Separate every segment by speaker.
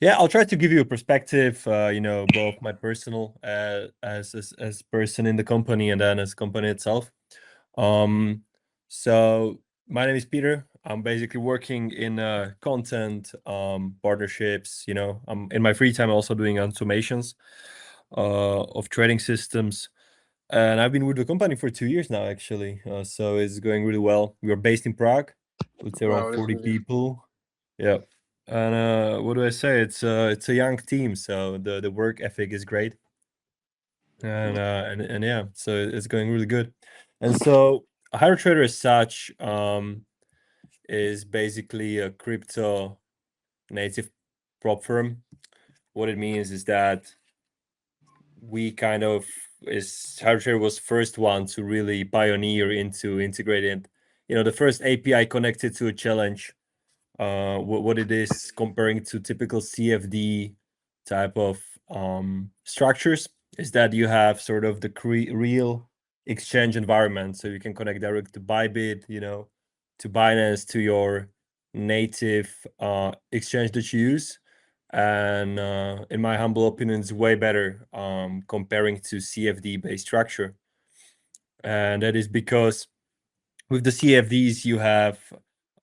Speaker 1: Yeah, I'll try to give you a perspective, both my personal as person in the company and then as company itself. Um, so my name is Peter. I'm basically working in content partnerships. I'm in my free time also doing automations of trading systems, and I've been with the company for 2 years now, actually. So it's going really well. We are based in Prague. It's around
Speaker 2: Wow, that's
Speaker 1: 40
Speaker 2: really
Speaker 1: people. Yeah. And what do I say? It's a young team, so the work ethic is great, and yeah, so it's going really good. And so HyroTrader as such is basically a crypto native prop firm. What it means is that we kind of is HyroTrader was first one to really pioneer into integrated, the first API connected to a challenge. What it is comparing to typical CFD type of structures is that you have sort of the real exchange environment, so you can connect direct to Bybit, to Binance, to your native exchange that you use. And in my humble opinion, it's way better comparing to CFD based structure. And that is because with the CFDs you have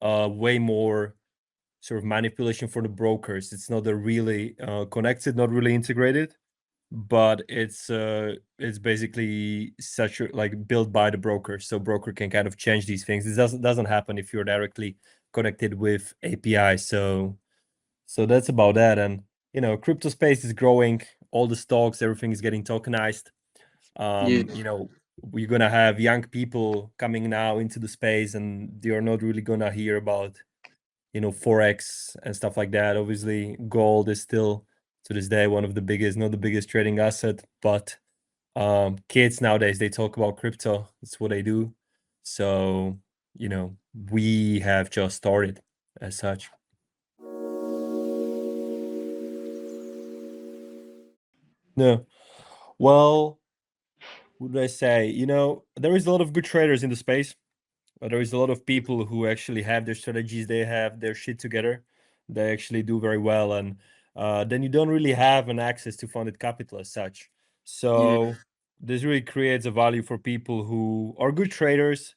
Speaker 1: way more sort of manipulation for the brokers. It's not a really connected, not really integrated, but it's basically such like built by the broker, so broker can kind of change these things. This doesn't happen if you're directly connected with API. So that's about that. And crypto space is growing. All the stocks, everything is getting tokenized.
Speaker 2: yeah.
Speaker 1: We're gonna have young people coming now into the space, and they're not really gonna hear about forex and stuff like that. Obviously gold is still to this day one of the biggest, not the biggest trading asset, but kids nowadays, they talk about crypto. It's what they do. So we have just started as such. No, well, what did I say? There is a lot of good traders in the space. There is a lot of people who actually have their strategies, they have their shit together, they actually do very well, and then you don't really have an access to funded capital as such.
Speaker 2: Yeah.
Speaker 1: So this really creates a value for people who are good traders,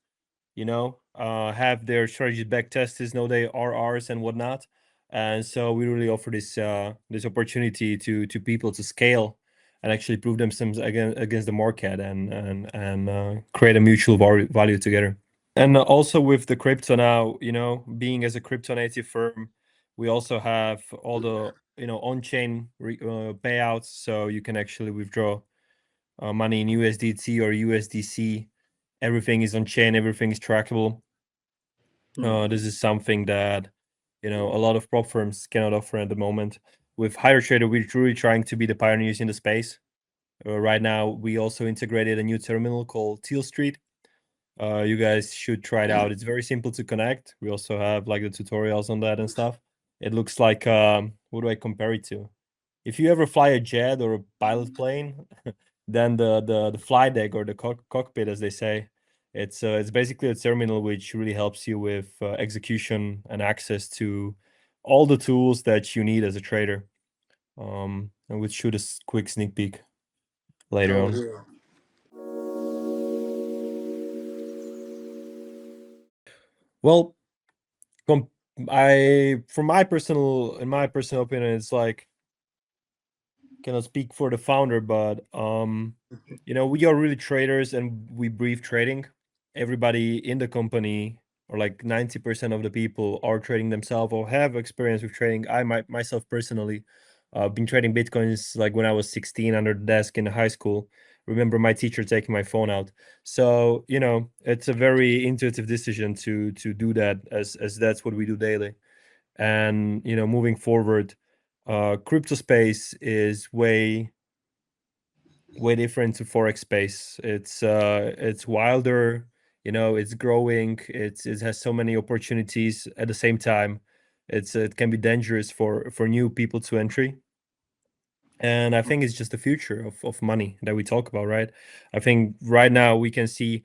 Speaker 1: have their strategies back tested, know they are ours and whatnot. And so we really offer this opportunity to people to scale and actually prove themselves against the market and create a mutual value together. And also with the crypto now, being as a crypto native firm, we also have all the on-chain payouts, so you can actually withdraw money in USDT or USDC. Everything is on chain, everything is trackable. This is something that a lot of prop firms cannot offer at the moment. With HyroTrader, we're truly trying to be the pioneers in the space. Right now, we also integrated a new terminal called Teal Street. You guys should try it out. It's very simple to connect. We also have like the tutorials on that and stuff. It looks like what do I compare it to? If you ever fly a jet or a pilot plane, then the flight deck or the cockpit, as they say, it's basically a terminal which really helps you with execution and access to all the tools that you need as a trader. And we'll shoot a quick sneak peek later
Speaker 2: Oh
Speaker 1: on.
Speaker 2: yeah.
Speaker 1: Well, I from my personal in my personal opinion, it's like cannot speak for the founder, but we are really traders and we breathe trading. Everybody in the company, or like 90% of the people, are trading themselves or have experience with trading. Myself personally, been trading bitcoins like when I was 16 under the desk in high school. Remember my teacher taking my phone out. So it's a very intuitive decision to do that, as that's what we do daily. And moving forward, crypto space is way different to forex space. It's wilder, it's growing, it has so many opportunities at the same time. It can be dangerous for new people to entry. And I think it's just the future of money that we talk about, right? I think right now we can see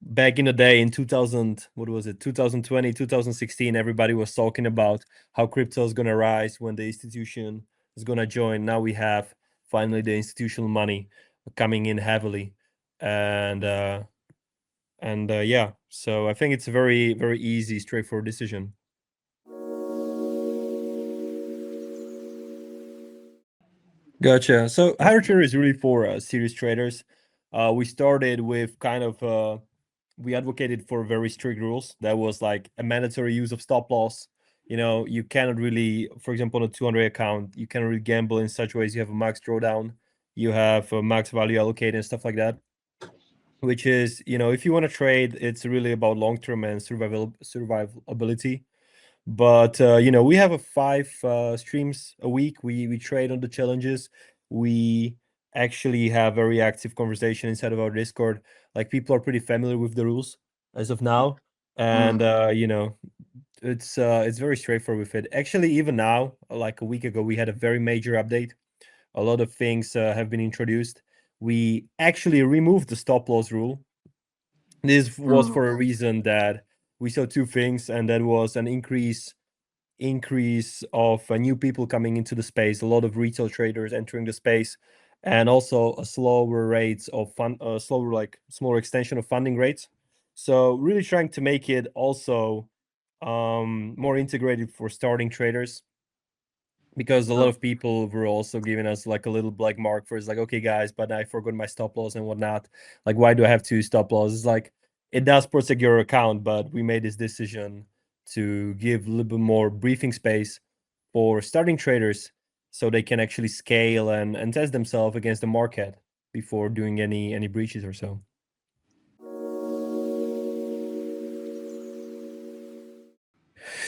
Speaker 1: back in the day in 2000, what was it, 2020, 2016, everybody was talking about how crypto is going to rise when the institution is gonna join. Now we have finally the institutional money coming in heavily, and yeah. So I think it's a very very easy, straightforward decision. Gotcha. So HyroTrader is really for serious traders. We started with kind of we advocated for very strict rules. That was like a mandatory use of stop loss. You know, you cannot really, for example, on a 200 account, you cannot really gamble in such ways. You have a max drawdown, you have a max value allocated and stuff like that. Which is, you know, if you want to trade, it's really about long term and survivability. But you know, we have a 5 streams a week. We trade on the challenges. We actually have very active conversation inside of our Discord. Like, people are pretty familiar with the rules as of now, and you know, it's very straightforward with it. Actually, even now, like a week ago, we had a very major update. A lot of things have been introduced. We actually removed the stop loss rule. This was for a reason that we saw two things, and that was an increase of new people coming into the space, a lot of retail traders entering the space, and also a slower rates of smaller extension of funding rates. So really trying to make it also more integrated for starting traders, because a lot of people were also giving us like a little black mark for, it's like, okay guys, but I forgot my stop loss and whatnot. Like, why do I have two stop losses? It's like, it does protect your account, but we made this decision to give a little bit more briefing space for starting traders, so they can actually scale and test themselves against the market before doing any breaches or so.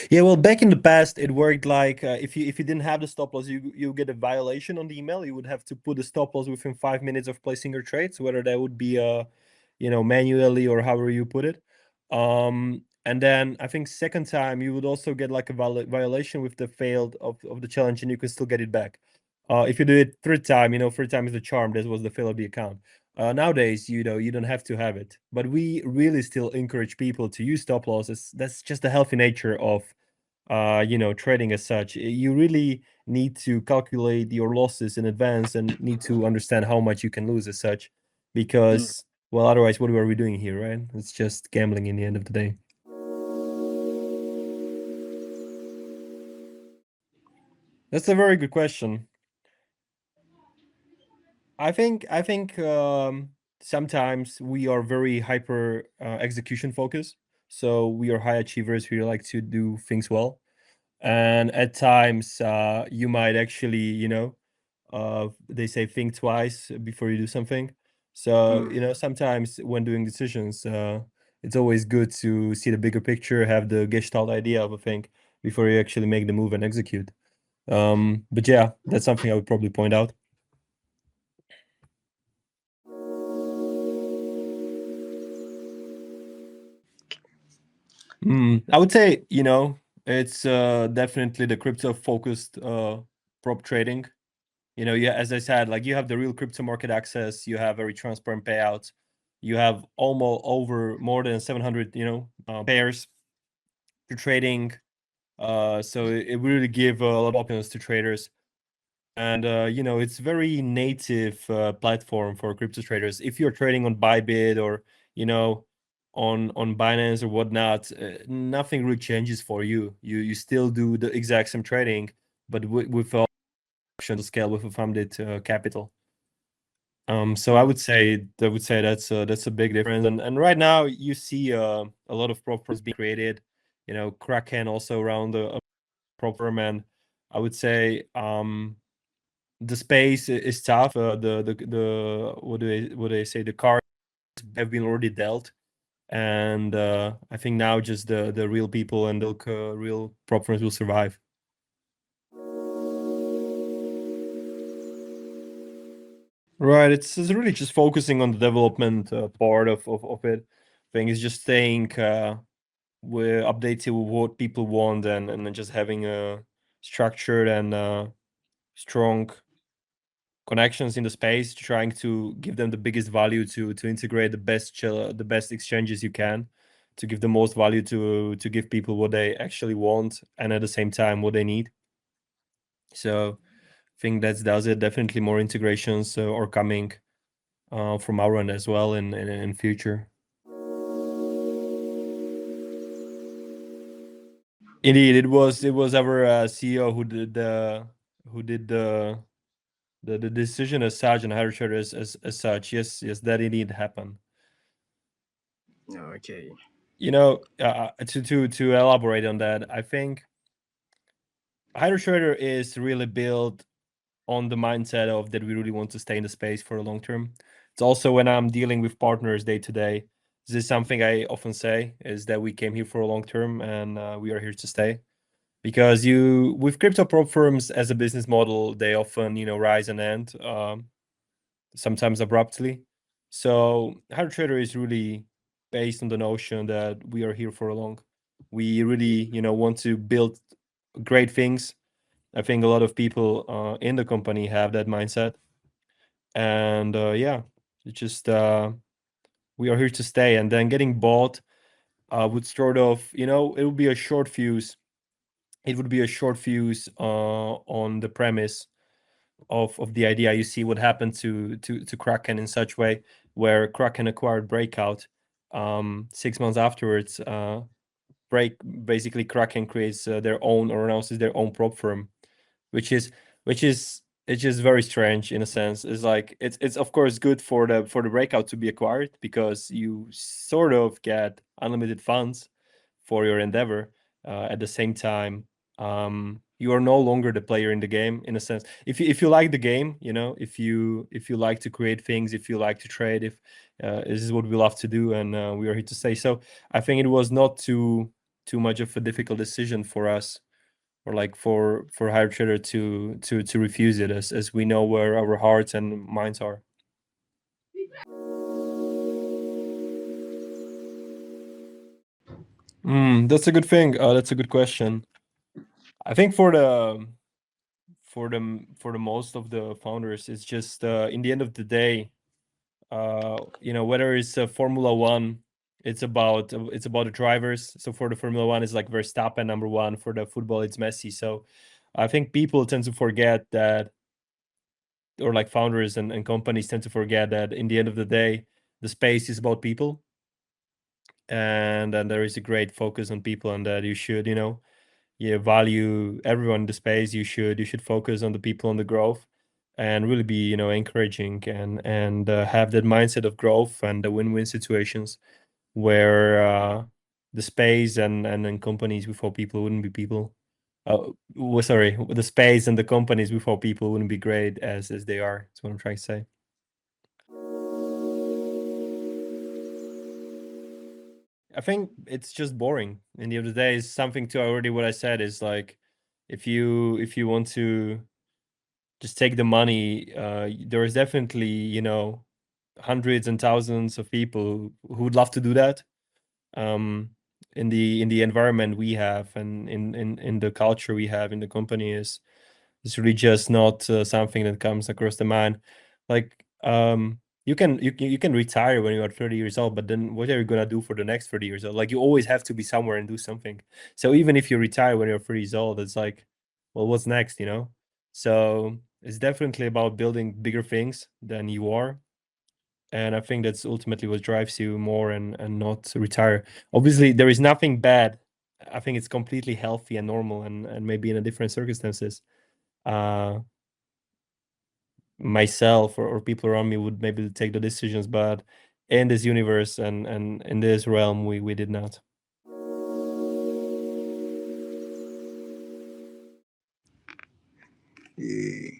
Speaker 1: Yeah, well, back in the past, it worked like, if you didn't have the stop loss, you get a violation on the email. You would have to put the stop loss within 5 minutes of placing your trades, whether that would be you know, manually or however you put it. And then I think second time you would also get like a violation with the failed of the challenge, and you can still get it back. If you do it third time, you know, third time is the charm. That was the fail of the account. Nowadays, you know, you don't have to have it, but we really still encourage people to use stop losses. That's just the healthy nature of you know, trading as such. You really need to calculate your losses in advance and need to understand how much you can lose as such, because well, otherwise, what are we doing here, right? It's just gambling in the end of the day. That's a very good question. I think sometimes we are very hyper execution focused. So we are high achievers. We like to do things well, and at times you might actually, you know, they say think twice before you do something. So you know, sometimes when doing decisions, it's always good to see the bigger picture, have the gestalt idea of a thing before you actually make the move and execute. But yeah, that's something I would probably point out. I would say, you know, it's definitely the crypto focused prop trading. You know, yeah, as I said, like, you have the real crypto market access, you have very transparent payouts, you have almost over more than 700, you know, pairs to trading. So it really give a lot of options to traders. And you know, it's very native platform for crypto traders. If you're trading on Bybit or, you know, on Binance or whatnot, nothing really changes for you. You still do the exact same trading, but with option to scale with a funded capital. So I would say that's a big difference. And right now you see a lot of prop firms being created. You know, Kraken also around a prop firm, and I would say the space is tough. The what do they say? The cards have been already dealt, and I think now just the real people and the real prop firms will survive. Right, it's really just focusing on the development part of it. Thing is just staying we're updated with what people want, and then just having a structured and strong connections in the space, trying to give them the biggest value to integrate the best exchanges you can, to give the most value to give people what they actually want, and at the same time what they need. So think that does it. Definitely more integrations are coming from our end as well in future. Indeed, it was our CEO who did the decision as such and HyroTrader as such. Yes, that indeed happened.
Speaker 2: Okay.
Speaker 1: To elaborate on that, I think HyroTrader is really built on the mindset of that we really want to stay in the space for a long term. It's also when I'm dealing with partners day to day. This is something I often say is that we came here for a long term and we are here to stay. Because you with crypto prop firms as a business model, they often rise and end, sometimes abruptly. So HyroTrader is really based on the notion that we are here for a long. We really want to build great things. I think a lot of people in the company have that mindset, and yeah, it's just we are here to stay. And then getting bought would sort of it would be a short fuse. It would be a short fuse on the premise of the idea. You see what happened to Kraken in such way, where Kraken acquired Breakout. 6 months afterwards, basically Kraken creates their own or announces their own prop firm, which is which is it's just very strange in a sense. It's like it's of course good for the Breakout to be acquired because you sort of get unlimited funds for your endeavor. At the same time, you are no longer the player in the game in a sense. If you like the game, if you like to create things, if you like to trade, if this is what we love to do, and we are here to stay. So I think it was not too much of a difficult decision for us, or like for HyroTrader to refuse it, as we know where our hearts and minds are. That's a good thing. That's a good question. I think for the most of the founders, it's just in the end of the day, whether it's a Formula One, it's about the drivers. So for the Formula One, it's like Verstappen number one. For the football, it's Messi. So I think people tend to forget that, or like founders and companies tend to forget that in the end of the day, the space is about people, and then there is a great focus on people, and that you should value everyone in the space. You should focus on the people, on the growth, and really be encouraging and have that mindset of growth and the win-win situations where the space and then companies without people wouldn't be people. Sorry, the space and the companies without people wouldn't be great as they are. That's what I'm trying to say. I think it's just boring. In the end of the day, is something to already what I said is like, if you want to just take the money, there is definitely hundreds and thousands of people who would love to do that. Um, in the environment we have, and in the culture we have in the company, is it's really just not something that comes across the mind. Like, you can retire when you are 30 years old, but then what are you gonna do for the next 30 years old? Like, you always have to be somewhere and do something. So even if you retire when you're 30 years old, it's like, well, what's next, So it's definitely about building bigger things than you are. And I think that's ultimately what drives you more, and not retire. Obviously, there is nothing bad. I think it's completely healthy and normal, and maybe in a different circumstances. Uh, Myself or people around me would maybe take the decisions, but in this universe and in this realm, we did not.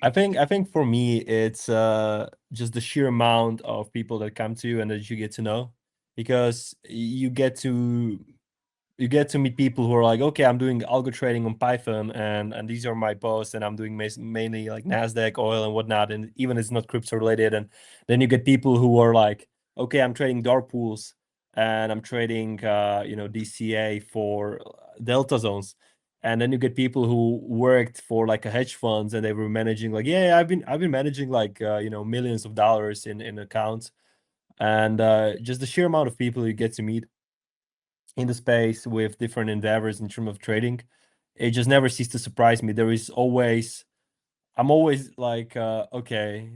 Speaker 1: I think for me, it's just the sheer amount of people that come to you and that you get to know, because you get to meet people who are like, okay, I'm doing algo trading on Python, and these are my posts, and I'm doing mainly like Nasdaq, oil, and whatnot, and even it's not crypto related. And then you get people who are like, okay, I'm trading dark pools, and I'm trading DCA for delta zones. And then you get people who worked for like a hedge funds, and they were managing like, yeah, I've been managing like millions of dollars in accounts. And just the sheer amount of people you get to meet in the space with different endeavors in terms of trading, it just never ceases to surprise me. There is always I'm always like, okay,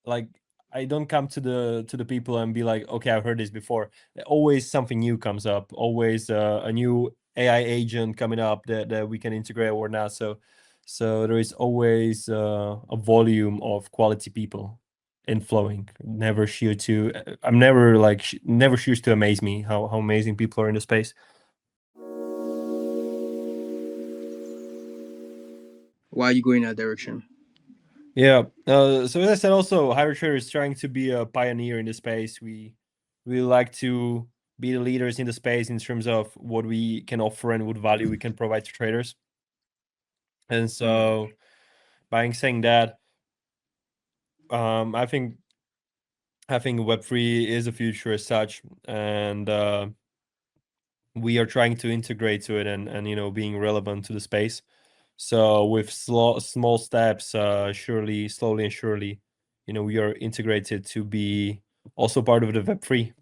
Speaker 1: like I don't come to the people and be like, okay, I've heard this before. Always something new comes up. Always a new AI agent coming up that we can integrate or not. So there is always a volume of quality people inflowing. Never sure to. I'm never like never sure to amaze me how amazing people are in the space.
Speaker 2: Why are you going that direction?
Speaker 1: Yeah. So as I said, also HyroTrader is trying to be a pioneer in the space. We like to be the leaders in the space in terms of what we can offer and what value we can provide to traders. And
Speaker 2: Mm.
Speaker 1: so, by saying that, I think Web3 is a future as such, and we are trying to integrate to it and being relevant to the space. So with small steps, surely, slowly and surely, we are integrated to be also part of the Web3.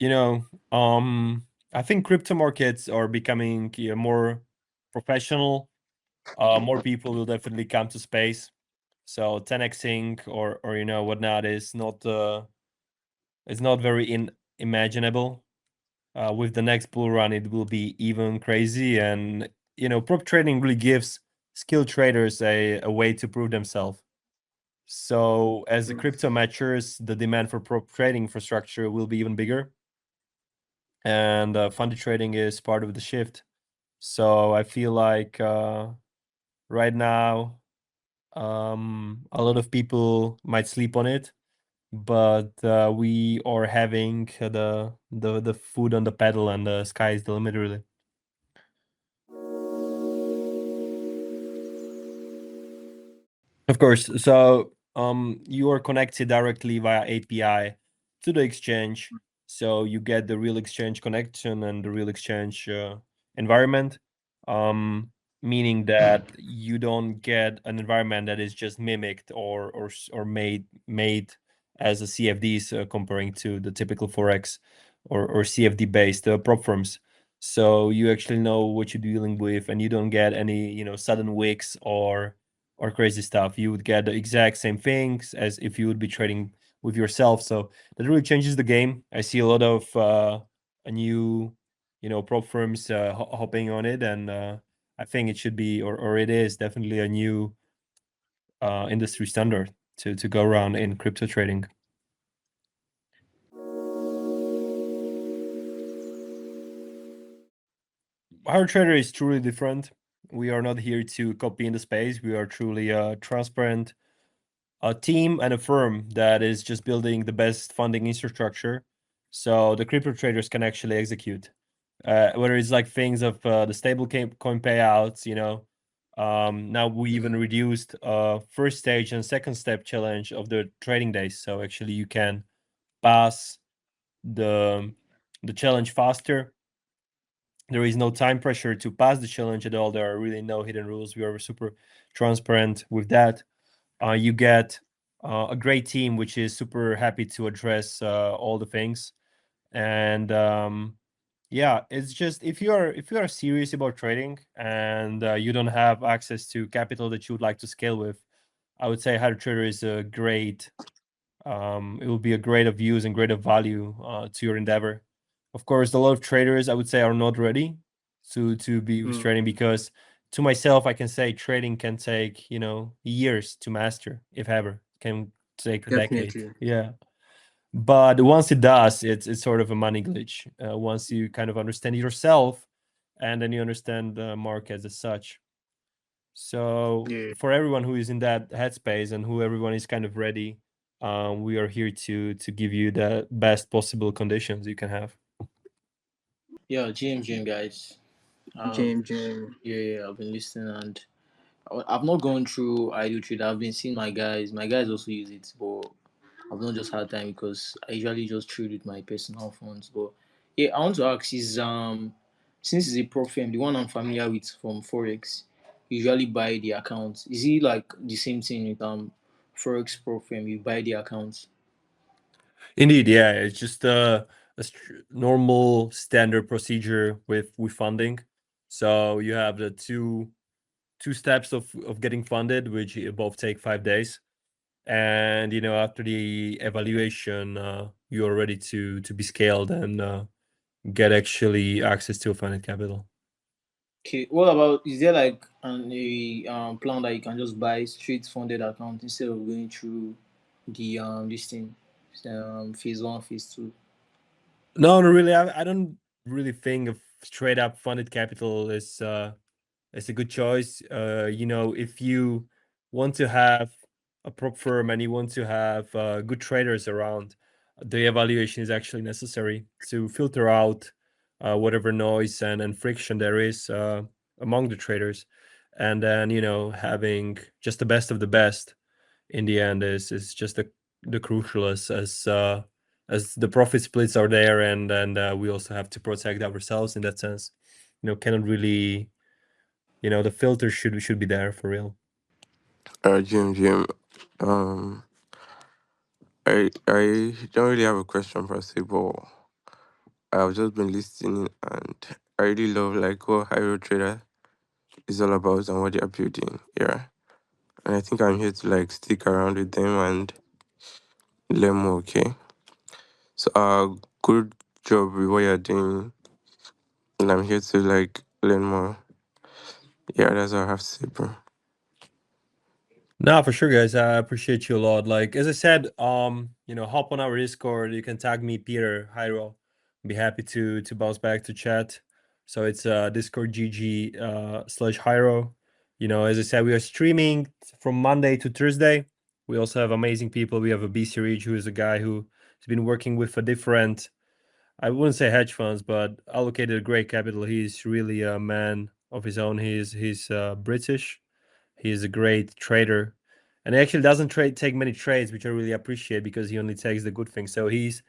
Speaker 1: You know, I think crypto markets are becoming more professional. More people will definitely come to space. So 10xing or whatnot is not it's not very imaginable. With the next bull run, it will be even crazy. And prop trading really gives skilled traders a way to prove themselves. So as the
Speaker 2: Mm.
Speaker 1: crypto matures, the demand for prop trading infrastructure will be even bigger. And funded trading is part of the shift. So I feel like right now, a lot of people might sleep on it, but we are having the food on the pedal, and the sky is the limit, really. Of course. So you are connected directly via API to the exchange. So you get the real exchange connection and the real exchange environment. Meaning that you don't get an environment that is just mimicked or made as a CFDs, comparing to the typical forex or CFD based prop firms. So you actually know what you're dealing with, and you don't get any sudden wicks or crazy stuff. You would get the exact same things as if you would be trading with yourself. So that really changes the game. I see a lot of a new, prop firms hopping on it, and I think it should be, or it is definitely a new industry standard to go around in crypto trading. Our trader is truly different. We are not here to copy in the space. We are truly transparent, a team and a firm that is just building the best funding infrastructure so the crypto traders can actually execute. Whether it's like things of the stable coin payouts, now we even reduced first stage and second step challenge of the trading days. So actually you can pass the the challenge faster. There is no time pressure to pass the challenge at all. There are really no hidden rules. We are super transparent with that. You get a great team which is super happy to address all the things. And yeah, it's just if you are serious about trading and you don't have access to capital that you would like to scale with, I would say HyroTrader is a great it will be a great of use and great of value to your endeavor. Of course, a lot of traders I would say are not ready to be with
Speaker 2: Mm.
Speaker 1: trading, because to myself I can say trading can take years to master, if ever. It can take a decade.
Speaker 2: Definitely.
Speaker 1: Yeah. But once it does, it's sort of a money glitch. Once you kind of understand yourself, and then you understand the markets as such. So
Speaker 2: Yeah.
Speaker 1: for everyone who is in that headspace and who everyone is kind of ready, we are here to give you the best possible conditions you can have.
Speaker 3: Yeah, GM guys. Um,
Speaker 2: James.
Speaker 3: yeah, I've been listening and I've not gone through HyroTrader. I've been seeing my guys. My guys also use it, but I've not just had time because I usually just trade with my personal funds. But yeah, I want to ask is since it's a prop firm, the one I'm familiar with from Forex, usually buy the accounts. Is it like the same thing with Forex prop firm? You buy the accounts.
Speaker 1: Indeed, yeah, it's just a normal standard procedure with funding. So you have the two steps of getting funded, which both take 5 days. And after the evaluation, you're ready to be scaled and get actually access to a funded capital.
Speaker 3: Okay, what about, is there like a plan that you can just buy straight funded account instead of going through the this thing, phase one, phase two?
Speaker 1: No, no, really, I don't really think of straight up funded capital is a good choice. If you want to have a prop firm and you want to have good traders around, the evaluation is actually necessary to filter out whatever noise and friction there is among the traders. And then, having just the best of the best in the end is just the crucial as the profit splits are there, and we also have to protect ourselves in that sense. Cannot really, the filter should be there for real.
Speaker 4: Jim, um, I don't really have a question per se, but I've just been listening and I really love like what HyroTrader is all about and what they're building. Yeah, and I think I'm here to like stick around with them and learn more. Okay, so good job with what you're doing, and I'm here to like learn more. Yeah, that's all I have to say, bro.
Speaker 1: No, for sure, guys. I appreciate you a lot. Like as I said, hop on our Discord. You can tag me, Peter, Hyro. Be happy to bounce back to chat. So it's Discord GG slash Hyro. As I said, we are streaming from Monday to Thursday. We also have amazing people. We have a BC Reach, who is a guy who has been working with a different, I wouldn't say hedge funds, but allocated a great capital. He's really a man of his own. He's British. He's a great trader, and he actually doesn't take many trades, which I really appreciate because he only takes the good things. So he's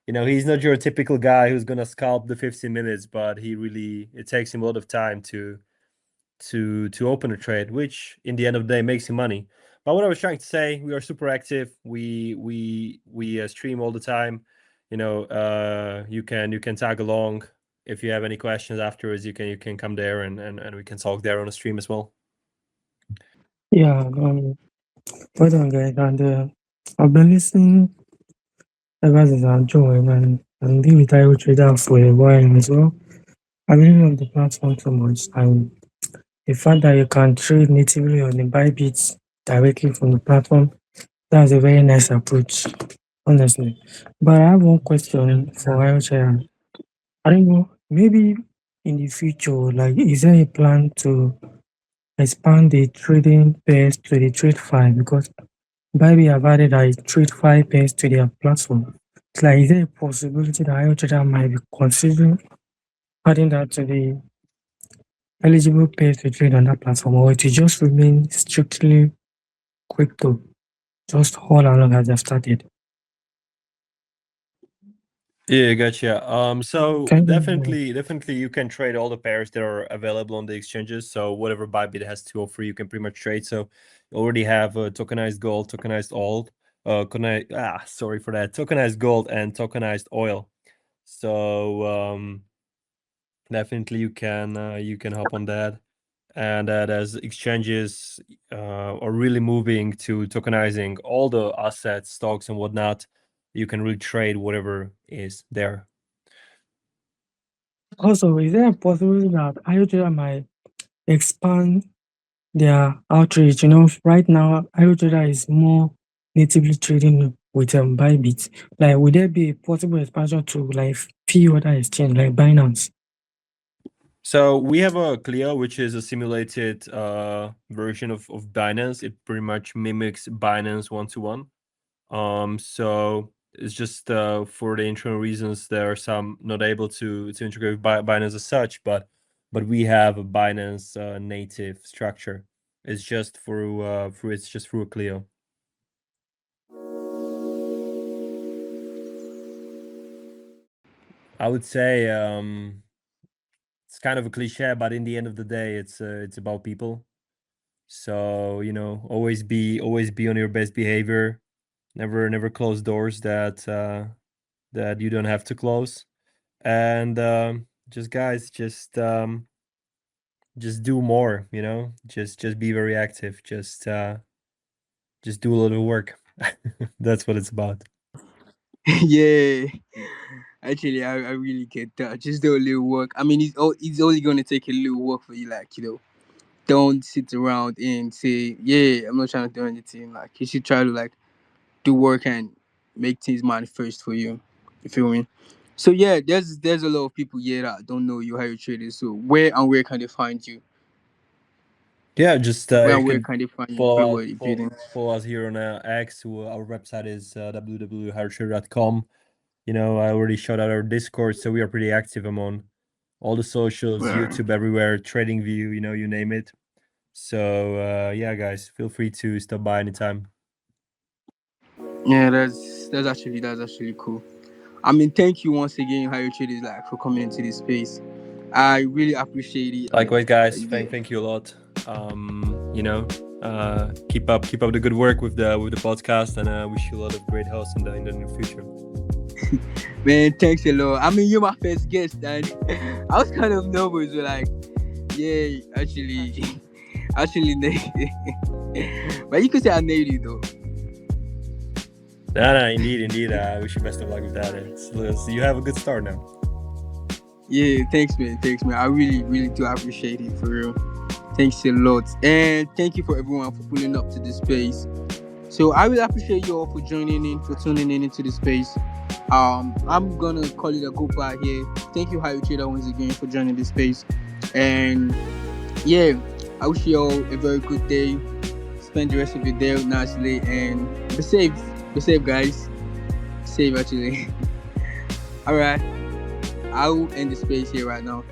Speaker 1: not your typical guy who's gonna scalp the 15 minutes, but it takes him a lot of time to open a trade, which in the end of the day makes him money. But what I was trying to say, we are super active. We stream all the time. You can tag along if you have any questions afterwards. You can come there and we can talk there on the stream as well.
Speaker 5: Yeah, well done, guys. And I've been listening ever since I joined and been with HyroTrader for a while as well. I really love the platform so much. And the fact that you can trade natively on the Bybit directly from the platform, that's a very nice approach, honestly. But I have one question for HyroTrader. I don't know, maybe in the future, like, is there a plan to expand the trading pairs to the trade file? Because Bybit have added a trade file pairs to their platform. It's like, is there a possibility that HyroTrader might be considering adding that to the eligible pairs to trade on that platform, or to just remain strictly crypto, just all along as they've started?
Speaker 1: Yeah, gotcha. So
Speaker 5: Can you
Speaker 1: definitely, you can trade all the pairs that are available on the exchanges. So whatever Bybit has to offer, you can pretty much trade. So you already have tokenized gold, tokenized oil, sorry for that, tokenized gold and tokenized oil. So definitely you can hop on that, and as exchanges are really moving to tokenizing all the assets, stocks, and whatnot, you can really trade whatever is there.
Speaker 5: also, is there a possibility that HyroTrader might expand their outreach? Right now, HyroTrader is more natively trading with Bybit. Like, would there be a possible expansion to like few other exchange like Binance?
Speaker 1: So we have a Clio, which is a simulated version of Binance. It pretty much mimics Binance one-to-one. So it's just for the internal reasons, there are some not able to integrate with Binance as such, but we have a Binance native structure. It's just through a Clio. I would say it's kind of a cliche, but in the end of the day, it's about people. So always be on your best behavior. Never close doors that you don't have to close. And just guys, just just do more, you know, just be very active, just do a little work. That's what it's about.
Speaker 2: Yeah. Actually, I really get that. Just do a little work. I mean, it's only gonna take a little work for you, like, don't sit around and say, yeah, I'm not trying to do anything. Like, you should try to, like, do work and make things manifest for you. You feel me? So yeah, there's a lot of people here that don't know you, how you trade it. So where can they find you?
Speaker 1: Yeah, just
Speaker 2: Where
Speaker 1: you
Speaker 2: and where
Speaker 1: can
Speaker 2: can they find you
Speaker 1: follow
Speaker 2: everywhere you're
Speaker 1: follow,
Speaker 2: building?
Speaker 1: follow us here on X. Our website is www.hyrotrader.com. You know, I already showed out our Discord, so we are pretty active among all the socials,
Speaker 2: Yeah,
Speaker 1: YouTube, everywhere, Trading View, you know, you name it. So yeah, guys, feel free to stop by anytime.
Speaker 2: yeah, that's actually cool. I mean, thank you once again, how you trade is like for coming into this space. I really appreciate it. And
Speaker 1: Likewise, guys.
Speaker 2: yeah,
Speaker 1: Thank you a lot. You know, keep up the good work with the podcast, and wish you a lot of great hosts in the near future.
Speaker 2: man, thanks a lot. I mean, you're my first guest, and I was kind of nervous, but like, yeah, actually nailed it. But you could say I nailed it though.
Speaker 1: No, indeed. I wish you best of luck with that. You have a good start now.
Speaker 2: Yeah, thanks, man. I really, really do appreciate it, for real. Thanks a lot, and thank you for everyone for pulling up to this space. So I really appreciate you all for joining in, for tuning in into the space. I'm gonna call it a goodbye here. Thank you, HyroTrader, once again for joining this space. And yeah, I wish you all a very good day. Spend the rest of your day nicely and be safe. Be safe, guys. Safe, actually. All right, I will end the space here right now.